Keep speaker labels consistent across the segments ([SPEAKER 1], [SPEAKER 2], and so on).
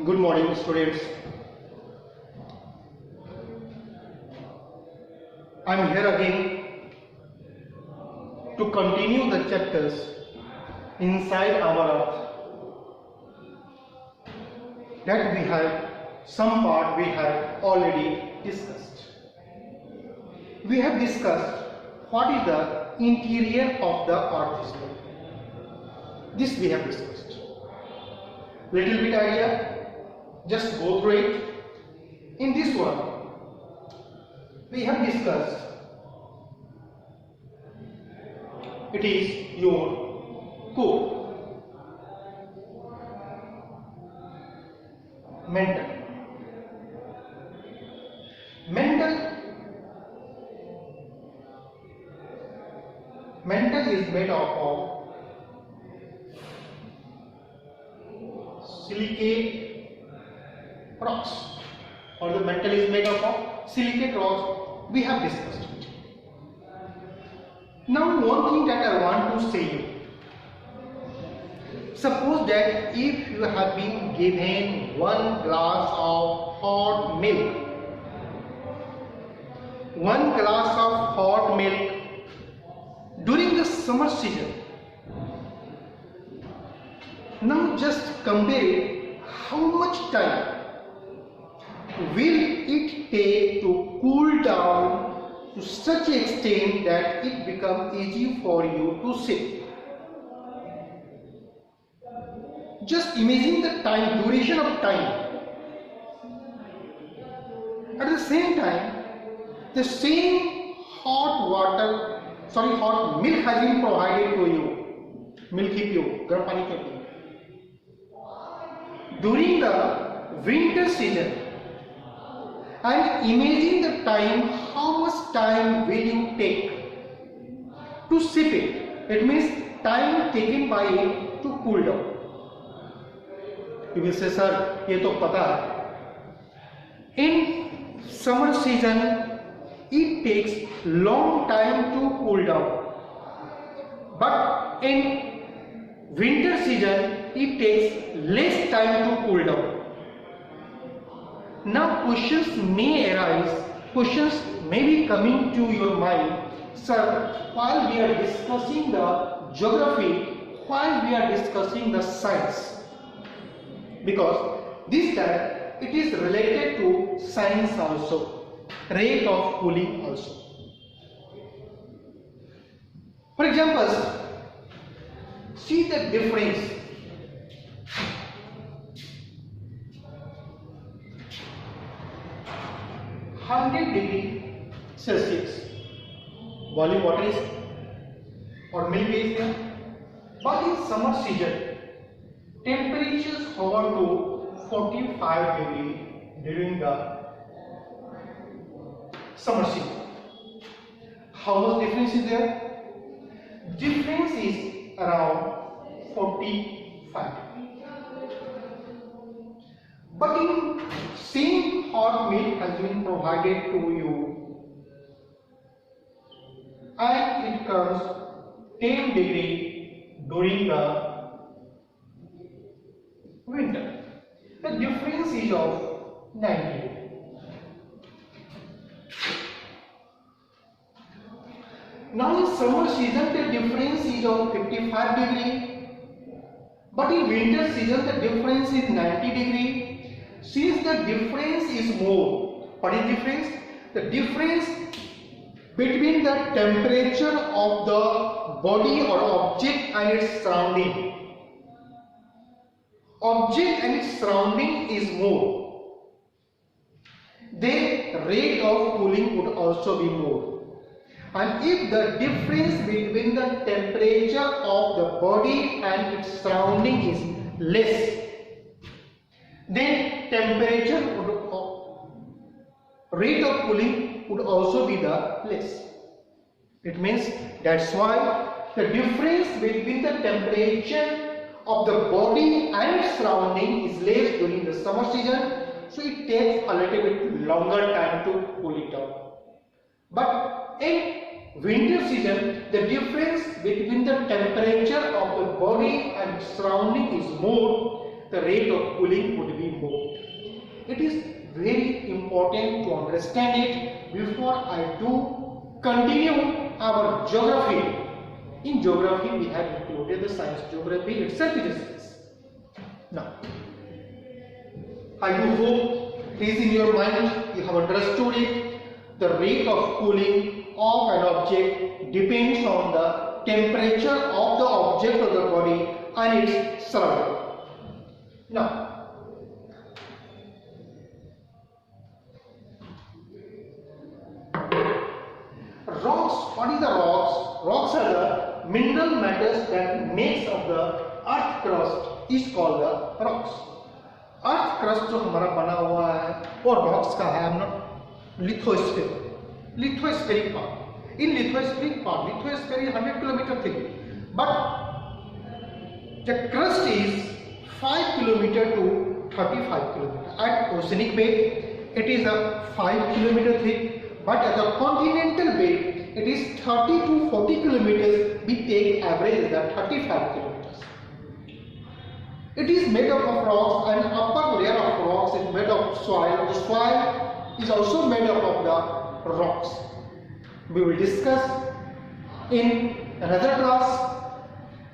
[SPEAKER 1] Good morning, students. I am here again to continue the chapters inside our earth that some part we have already discussed. We have discussed what is the interior of the earth is like. This we have discussed. Little bit idea. Just go through it. In this one, we have discussed it is your core, mental. Mental is made up of silicate rocks, or the mental is made up of silicate rocks. We have discussed it. Now one thing that I want to say you. Suppose that if you have been given one glass of hot milk, during the summer season, now just compare how much time will it take to cool down to such an extent that it becomes easy for you to sip. Just imagine the time, duration of time. At the same time, the same hot milk has been provided to you. Milk piyo, garam pani kya piyo. During the winter season, and imagine the time, how much time will you take to sip it. It means time taken by it to cool down. You will say, sir, ये तो पता है. In summer season, it takes long time to cool down. But in winter season, it takes less time to cool down. Now questions may arise, questions may be coming to your mind. Sir, while we are discussing the geography, while we are discussing the science, because this time it is related to science also, rate of cooling also. For example, see the difference. 100 degree Celsius boiling water is or milk is there, but in summer season temperatures hover to 45 degree during the summer season. How much difference is there? Difference is around 45 degree. But in same hot milk has been provided to you, and it comes 10 degree during the winter. The difference is of 90 degree. Now in summer season the difference is of 55 degree, but in winter season the difference is 90 degree. Since the difference is more, what is difference? The difference between the temperature of the body or object and its surrounding. Object and its surrounding is more. Then rate of cooling would also be more. And if the difference between the temperature of the body and its surrounding is less, then rate of cooling would also be the less. It means that's why the difference between the temperature of the body and its surrounding is less during the summer season, so it takes a little bit longer time to cool it down. But in winter season, the difference between the temperature of the body and surrounding is more, the rate of cooling would be more. It is very important to understand it before I do continue our geography. In geography, we have included the science. Geography itself is a science. Now, I do hope it is in your mind, you have understood it. The rate of cooling of an object depends on the temperature of the object or the body and its surrounding. Now, rocks, what is the rocks? Rocks are the mineral matters that makes up the earth crust is called the rocks. Earth crust जो हमारा बना हुआ है वो rocks का है, not lithosphere, lithospheric part. In lithospheric part, lithosphere is 100 kilometer thick, but the crust is 5 kilometer to 35 kilometer. At oceanic bed it is a 5 kilometer thick, but at the continental bed it is 30 to 40 kilometers. We take average is that 35 kilometers. It is made up of rocks, and upper layer of rocks is made of soil. The soil is also made up of the rocks. We will discuss in another class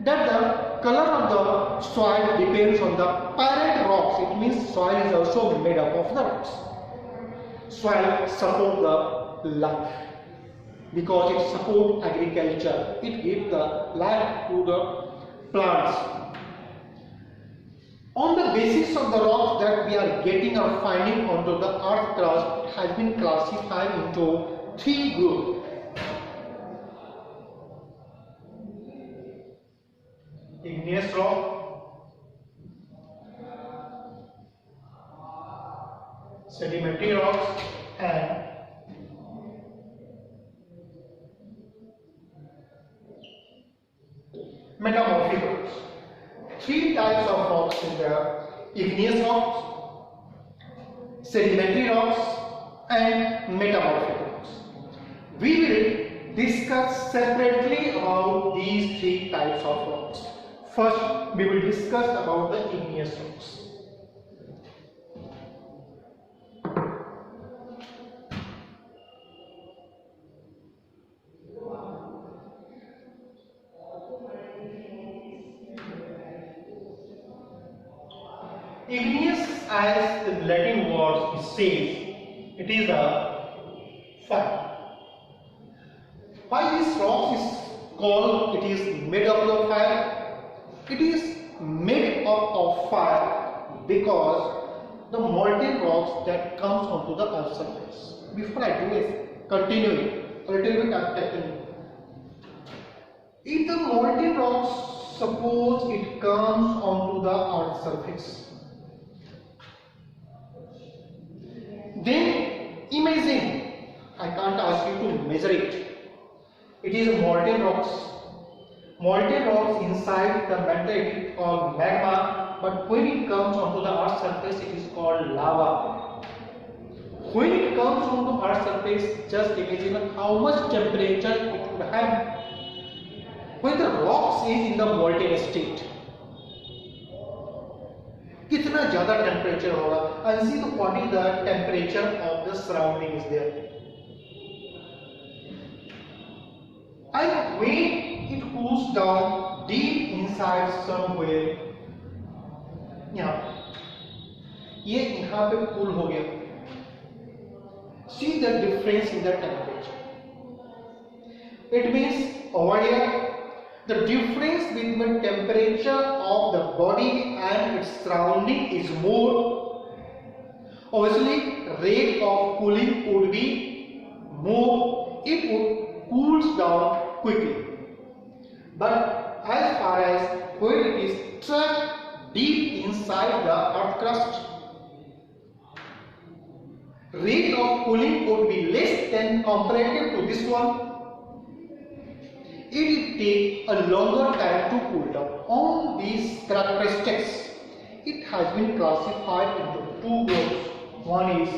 [SPEAKER 1] that the color of the soil depends on the parent rocks. It means soil is also made up of the rocks. Soil supports the life because it supports agriculture. It gives the life to the plants. On the basis of the rocks that we are getting or finding onto the earth crust, it has been classified into 3 groups. Igneous rock, sedimentary rocks, and metamorphic rocks. 3 types of rocks in there: igneous rocks, sedimentary rocks, and metamorphic rocks. We will discuss separately about these 3 types of rocks. First, we will discuss about the igneous rocks. Igneous, as the Latin word says, it is a fire. Why this rock is called it is made up of fire? It is made up of fire because the molten rocks that comes onto the earth's surface. Before I do it, continue a little bit of technique. If the molten rocks, suppose it comes onto the earth's surface, then imagine, I can't ask you to measure it. It is molten rocks. Molten rocks inside the matter it is called magma, but when it comes onto the earth's surface it is called lava. When it comes onto earth's surface, just imagine how much temperature it would have when the rocks is in the molten state. कितना ज़्यादा temperature होगा, and see what is the temperature of the surrounding is there. And when it cools down deep inside somewhere, ये यहाँ पे cool हो गया. See the difference in the temperature. It means over here, the difference between temperature of the body and its surrounding is more. Obviously, rate of cooling would be more. It would cools down quickly. But as far as when it is trapped deep inside the earth crust, rate of cooling would be less than comparative to this one. It will take a longer time to cool down. On these characteristics, it has been classified into 2 groups. One is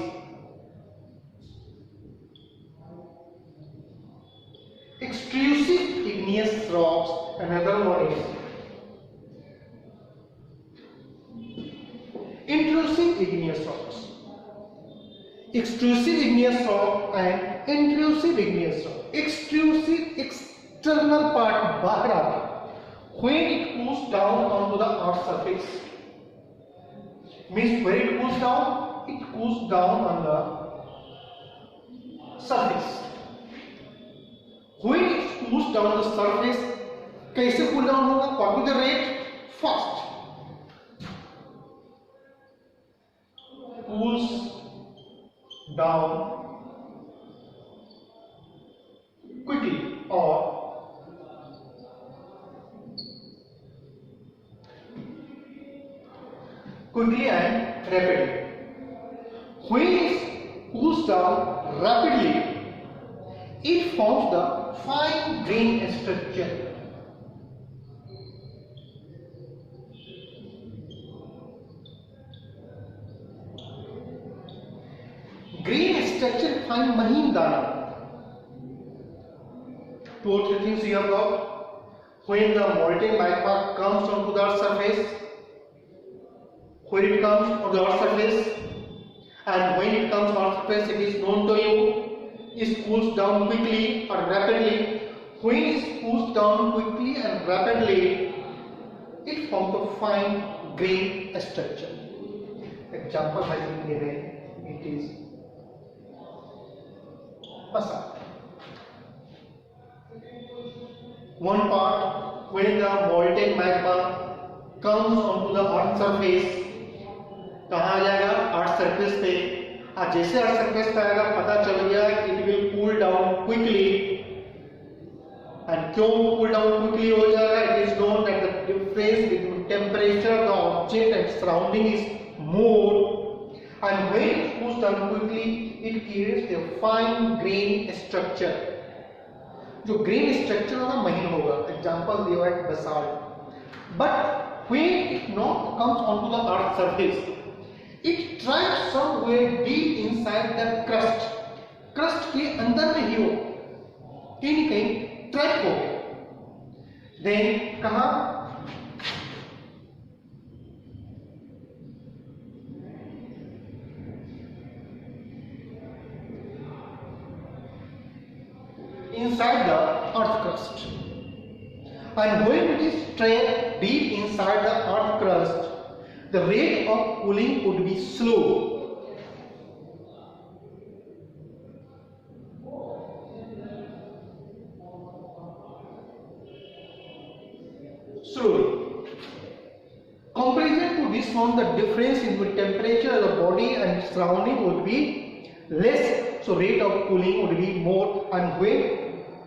[SPEAKER 1] extrusive igneous rocks, another one is extrusive igneous rocks. Extrusive igneous rock and intrusive igneous rock. Extrusive, external part bahar aata. When it cools down onto the earth's surface, means when it cools down on the surface. When it cools down the surface, कैसे cool down होगा? What is the rate? Fast. Cools down quickly or quickly and rapidly. When it cools down rapidly, it forms the fine grain structure. Grain structure fine महीन दाना. Two or three things you have got. When the molten magma comes onto the surface, when it comes on the earth's surface, and when it comes on the surface, it is known to you, it cools down quickly or rapidly. When it cools down quickly and rapidly, it forms a fine grain structure. Example has been given. It is basalt. One part, when the molten magma comes onto the earth's surface, कहाँ आ जाएगा? Earth surface पे. और जैसे earth surface पे आएगा पता चल गया it will cool down quickly. And क्यों कूल डाउन क्विकली हो जाएगा? It is known that the difference between temperature of the object and surrounding is more, and when it cools down quickly it creates the fine grain structure. जो grain structure होगा महीन होगा. Example दिया है basalt. But when it not comes onto the earth surface, it traps somewhere deep inside the crust. crust के अंदर में ही हो, कहीं कहीं ट्रैप हो गया. then कहाँ? inside the earth crust. And when it is trapped deep inside the earth crust, the rate of cooling would be slow. Slowly. Comparison to this one, the difference in the temperature of the body and surrounding would be less, so rate of cooling would be more. And when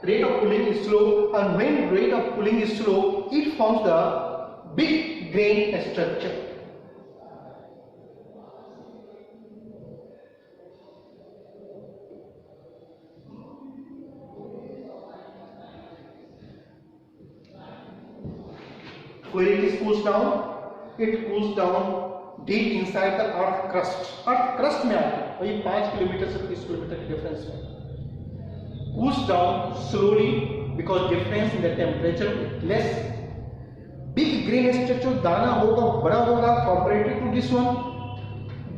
[SPEAKER 1] rate of cooling is slow, and when rate of cooling is slow, it forms the big grain structure. When it cools down, it cools down deep inside the earth crust. Earth crust में आके वही 5 kilometre से 30 kilometre के difference में. Cools down slowly because difference in the temperature less. Big grain structure दाना होगा, बड़ा होगा comparative to this one.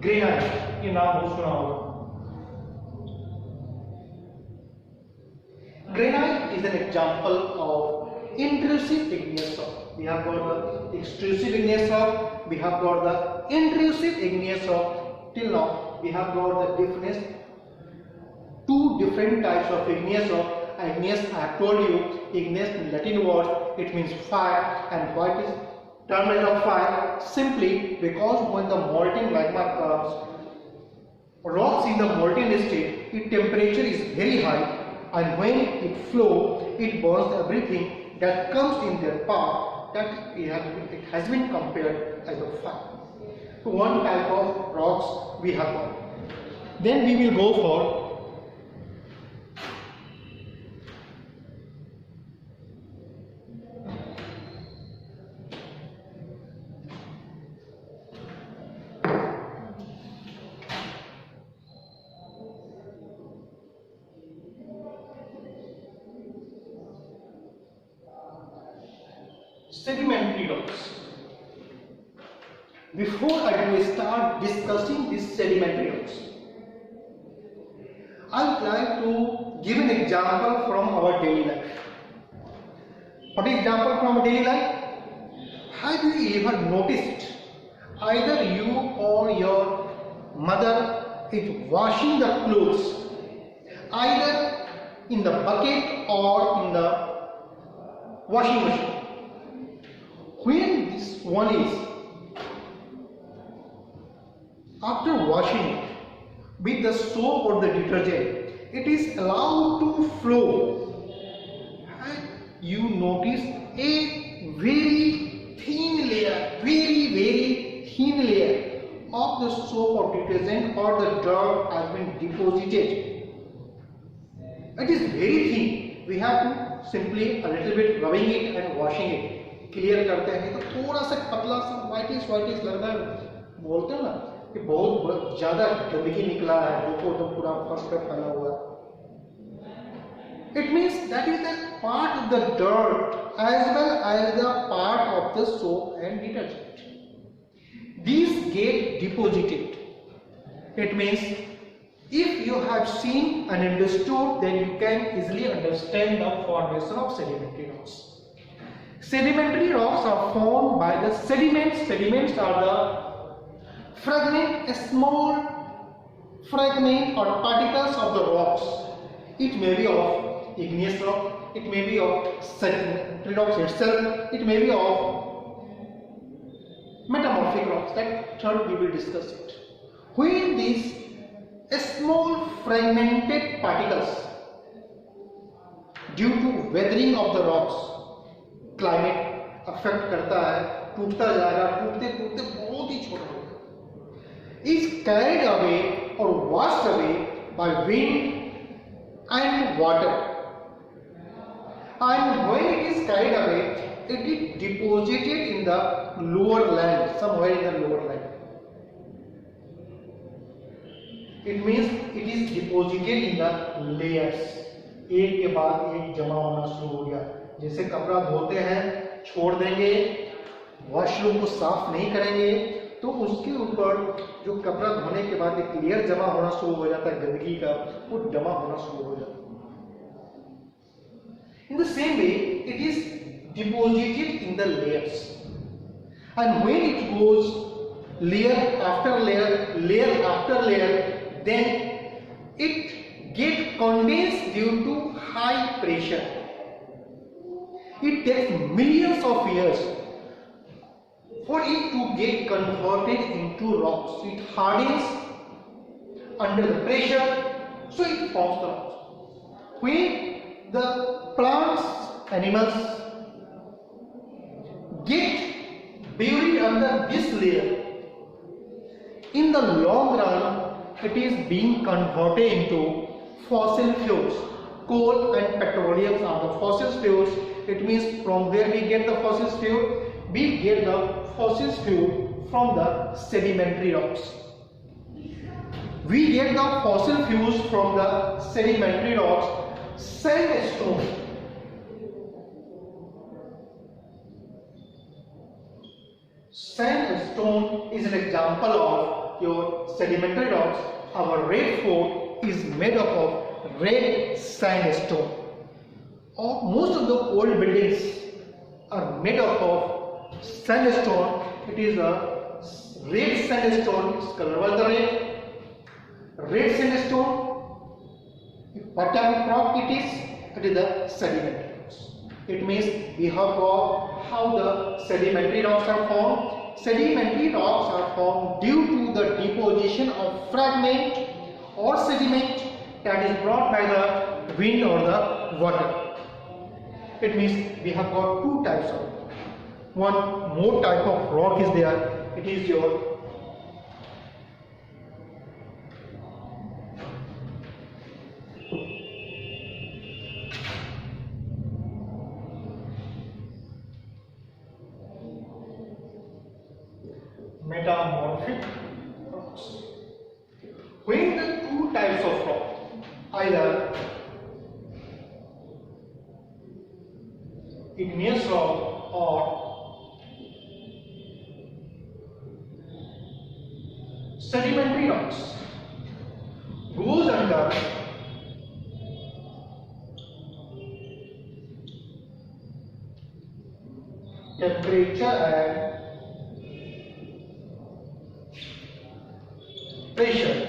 [SPEAKER 1] Granite, ये नाम बहुत सुना होगा. Granite is an example of intrusive igneous rock. We have got the extrusive igneous rock, we have got the intrusive igneous rock. Till now we have got the difference, two different types of igneous rock. Igneous, I have told you, igneous in Latin word it means fire. And what is term of fire? Simply because when the molten magma comes, rocks in the molten state, its temperature is very high, and when it flows, it burns everything that comes in their path. That it has been compared as a fire. So one type of rocks we have got. Then we will go for sedimentary rocks. before I do start discussing these sedimentary rocks, I would like to give an example from our daily life. What is example from our daily life? Have you ever noticed either you or your mother is washing the clothes either in the bucket or in the washing machine? When this one is after washing it with the soap or the detergent, it is allowed to flow, and you notice a very thin layer, very thin layer of the soap or detergent or the dirt has been deposited. It is very thin. We have to simply a little bit rubbing it and washing it. Clear करते हैं तो थोड़ा सा पतला सा whitish लगता है, बोलते हैं ना कि बहुत ज्यादा गंदगी निकला है, देखो तो पूरा फर्श पे फैला हुआ है. It means that is the part of the dirt as well as the part of the soap and detergent. These get deposited. It means if you have seen and understood, then you can easily understand the formation of sedimentary rocks. Sedimentary rocks are formed by the sediments. Sediments are the fragment, a small fragment or particles of the rocks. It may be of igneous rock, it may be of sedimentary rocks itself, it may be of metamorphic rocks. That third we will discuss it. When these small fragmented particles due to weathering of the rocks, climate affect करता है, टूटता जाएगा, टूटते टूटते बहुत ही छोटा होगा, is carried away or washed away by wind and water, and when it is carried away, it is deposited in the lower land, somewhere in the lower land. It means it is deposited in the layers. एक के बाद एक जमा होना शुरू हो गया. जैसे कपड़ा धोते हैं, छोड़ देंगे, वॉशरूम को साफ नहीं करेंगे, तो उसके ऊपर जो कपड़ा धोने के बाद एक लेयर जमा होना शुरू हो जाता है गंदगी का, वो जमा होना शुरू हो जाता है. In the same way, it is deposited in the layers, and when it goes layer after layer, layer after layer, then it gets condensed due to high pressure. It takes millions of years for it to get converted into rocks. It hardens under the pressure, so it forms the rocks. When the plants, animals get buried under this layer, in the long run, it is being converted into fossil fuels. Coal and petroleum are the fossil fuels. It means from where we get the fossil fuel? We get the fossil fuel from the sedimentary rocks. We get the fossil fuels from the sedimentary rocks. Sandstone. Sandstone is an example of your sedimentary rocks. Our red fort is made up of red sandstone. Most of the old buildings are made up of sandstone. It is a red sandstone. Its color was the red sandstone. What type of rock it is? It is the sedimentary rocks. It means we have got how the sedimentary rocks are formed. Sedimentary rocks are formed due to the deposition of fragment or sediment that is brought by the wind or the water. It means we have got two types of rock. One more type of rock is there. It is your metamorphic rocks. When the two types of rock, either igneous rock or sedimentary rocks goes under temperature and pressure,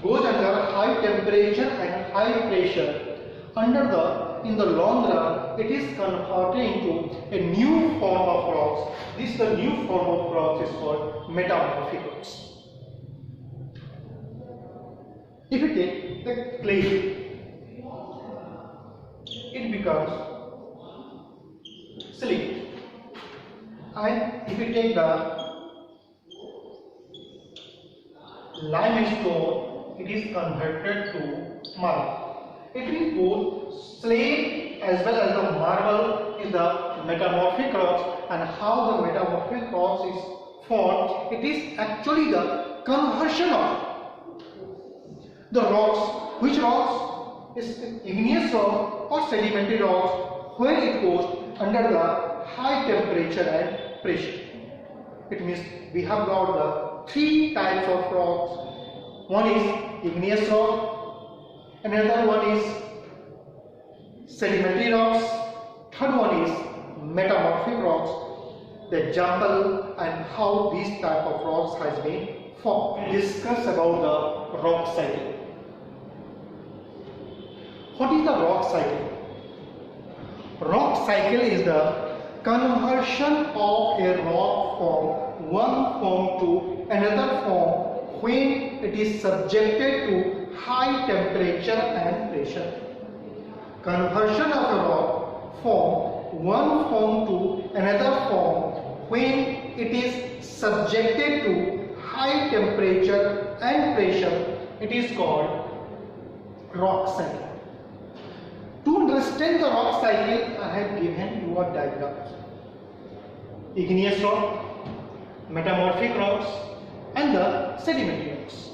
[SPEAKER 1] goes under high temperature and high pressure. In the long run, it is converted into a new form of rocks. This the new form of rocks is called metamorphic rocks. If you take the clay, it becomes silicate, and if you take the limestone, it is converted to marble. It means both slate as well as the marble is the metamorphic rocks, and how the metamorphic rocks is formed, it is actually the conversion of the rocks. Which rocks? Is igneous rock or sedimentary rocks when it goes under the high temperature and pressure. It means we have got the three types of rocks. One is igneous rock, another one is sedimentary rocks, third one is metamorphic rocks. The example and how these type of rocks has been formed. Discuss about the rock cycle. What is the rock cycle? Rock cycle is the conversion of a rock from one form to another form when it is subjected to high temperature and pressure. Conversion of a rock from one form to another form when it is subjected to high temperature and pressure, it is called rock cycle. To understand the rock cycle, I have given you a diagram. Igneous rock, metamorphic rocks, and the sedimentary rocks.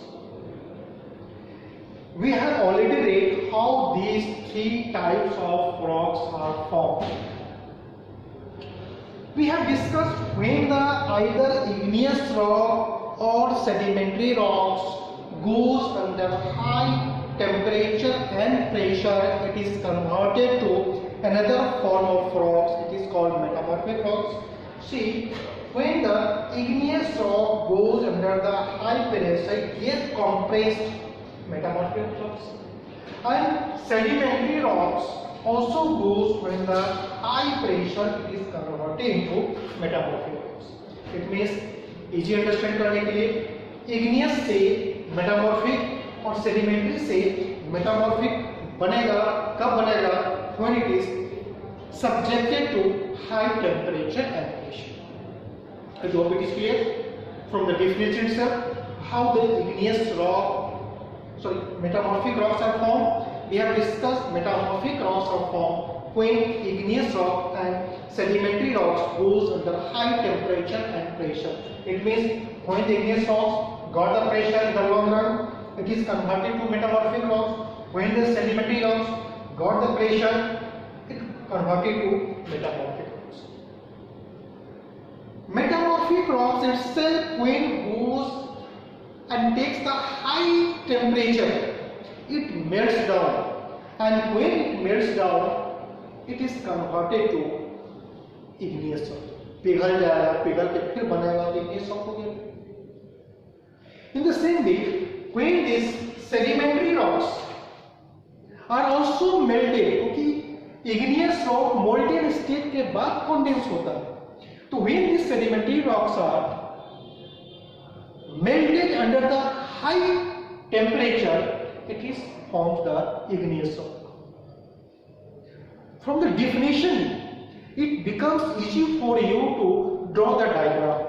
[SPEAKER 1] We have already read how these three types of rocks are formed. We have discussed when the either igneous rock or sedimentary rocks goes under high temperature and pressure, it is converted to another form of rocks. It is called metamorphic rocks. See, when the igneous rock goes under the high pressure, it gets compressed, metamorphic rocks. And sedimentary rocks also goes when the high pressure it is converted into metamorphic rocks. It means easy understand करने के लिए igneous से metamorphic और sedimentary से metamorphic बनेगा कब बनेगा? When it is subjected to high temperature and pressure. I hope it is clear from the definition itself how the igneous rock, metamorphic rocks are formed. We have discussed metamorphic rocks are formed when igneous rock and sedimentary rocks goes under high temperature and pressure. It means when the igneous rocks got the pressure in the long run, it is converted to metamorphic rocks. When the sedimentary rocks got the pressure, it converted to metamorphic rocks. Metamorphic rocks itself when goes and takes the high temperature, it melts down, and when it melts down, it is converted to igneous rock. पिघल जाएगा, पिघल के फिर बनेगा igneous rock हो गया. In the same way, when these sedimentary rocks are also melted, क्योंकि igneous rock molten state के बाद condense होता है, तो when these sedimentary rocks are melted under the high temperature, it is forms the igneous rock. From the definition, it becomes easy for you to draw the diagram.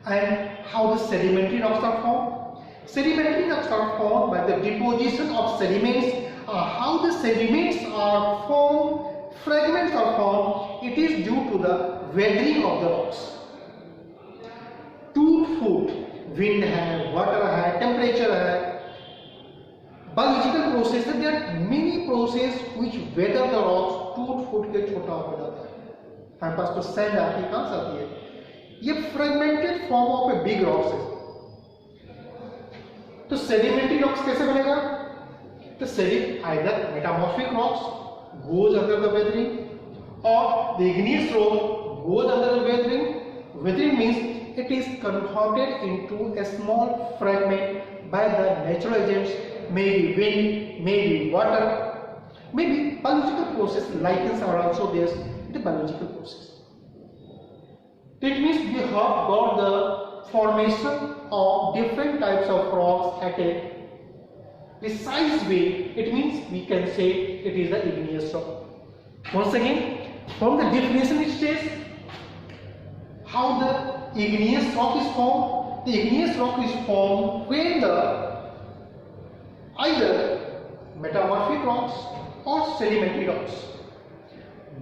[SPEAKER 1] And how the sedimentary rocks are formed? Sedimentary rocks are formed by the deposition of sediments. How the sediments are formed, fragments are formed, it is due to the weathering of the rocks. टूट फूट, wind है, water है, temperature है. Biological processes, there are many processes which weather the rocks. टूट फूट के छोटा हो जाता है. हमारे पास तो sand आती है, कहाँ से आती है? ये fragmented form of a big rocks है. तो सेडिमेंट्री रॉक्स कैसे बनेगा? तो either metamorphic rocks goes under the weathering or the igneous rock goes under the weathering. Weathering means it is converted into a small fragment by the natural agents, maybe wind, maybe water, maybe biological process. Lichens are also there, the biological process. It means we have got the formation of different types of rocks at a precise way. It means we can say it is the igneous rock. Once again, from the definition it says how the igneous rock is formed. The igneous rock is formed when the either metamorphic rocks or sedimentary rocks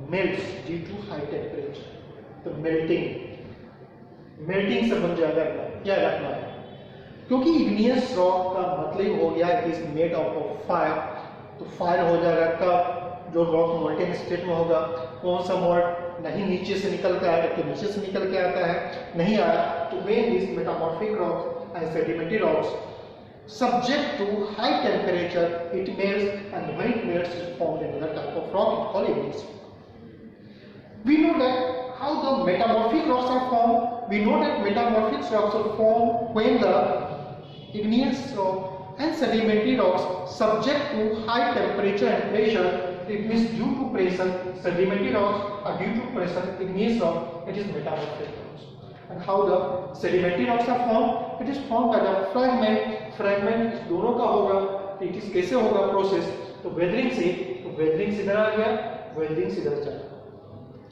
[SPEAKER 1] melts due to high temperature. तो melting से बन जाएगा, क्या रखना है, क्योंकि igneous rock का मतलब हो गया it is made of fire. तो फायर हो जाएगा कब? जो रॉक मोल्टेन स्टेट में होगा. कौन सा मोल्ट नहीं नीचे से निकल के आया, तो नीचे से निकल के आता है, नहीं आया तो when this metamorphic rocks and sedimentary rocks subject to high temperature it melts, and when it melts it forms another type of rock called igneous. We know that how the metamorphic rocks are formed. We know that metamorphic rocks are formed when the igneous rock and sedimentary rocks subject to high temperature and pressure. It means due to pressure sedimentary rocks are due to pressure igneous rock, it is metamorphic rocks. And how the sedimentary rocks are formed? It is formed by the fragment दोनों का होगा. it is कैसे होगा process? तो weathering से, तो weathering से इधर आ गया, वेदरिंग से इधर चला.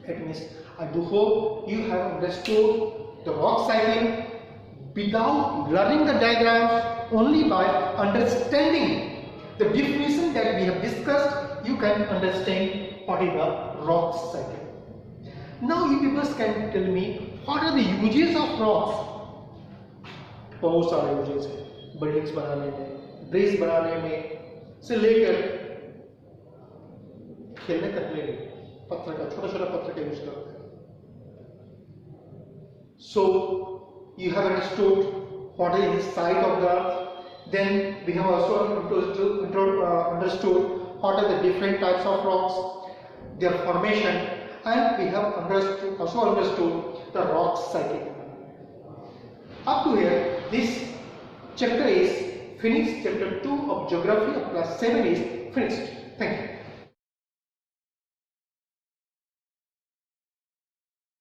[SPEAKER 1] It means I do hope you have understood the rock cycling without learning the diagrams. Only by understanding the definition that we have discussed, you can understand what is the rock cycle. Now you people can tell me what are the uses of rocks? बहुत सारे uses हैं. Buildings बनाने में, bridge बनाने में से लेकर खेलने तक ले, पत्थर का छोटा पत्थर का यूज करते हैं. So you have understood what is the site of the earth. Then we have also understood what are the different types of rocks, their formation, and we have also understood the rock cycle. Up to here, this chapter is finished. Chapter 2 of Geography of class 7 is finished. Thank you.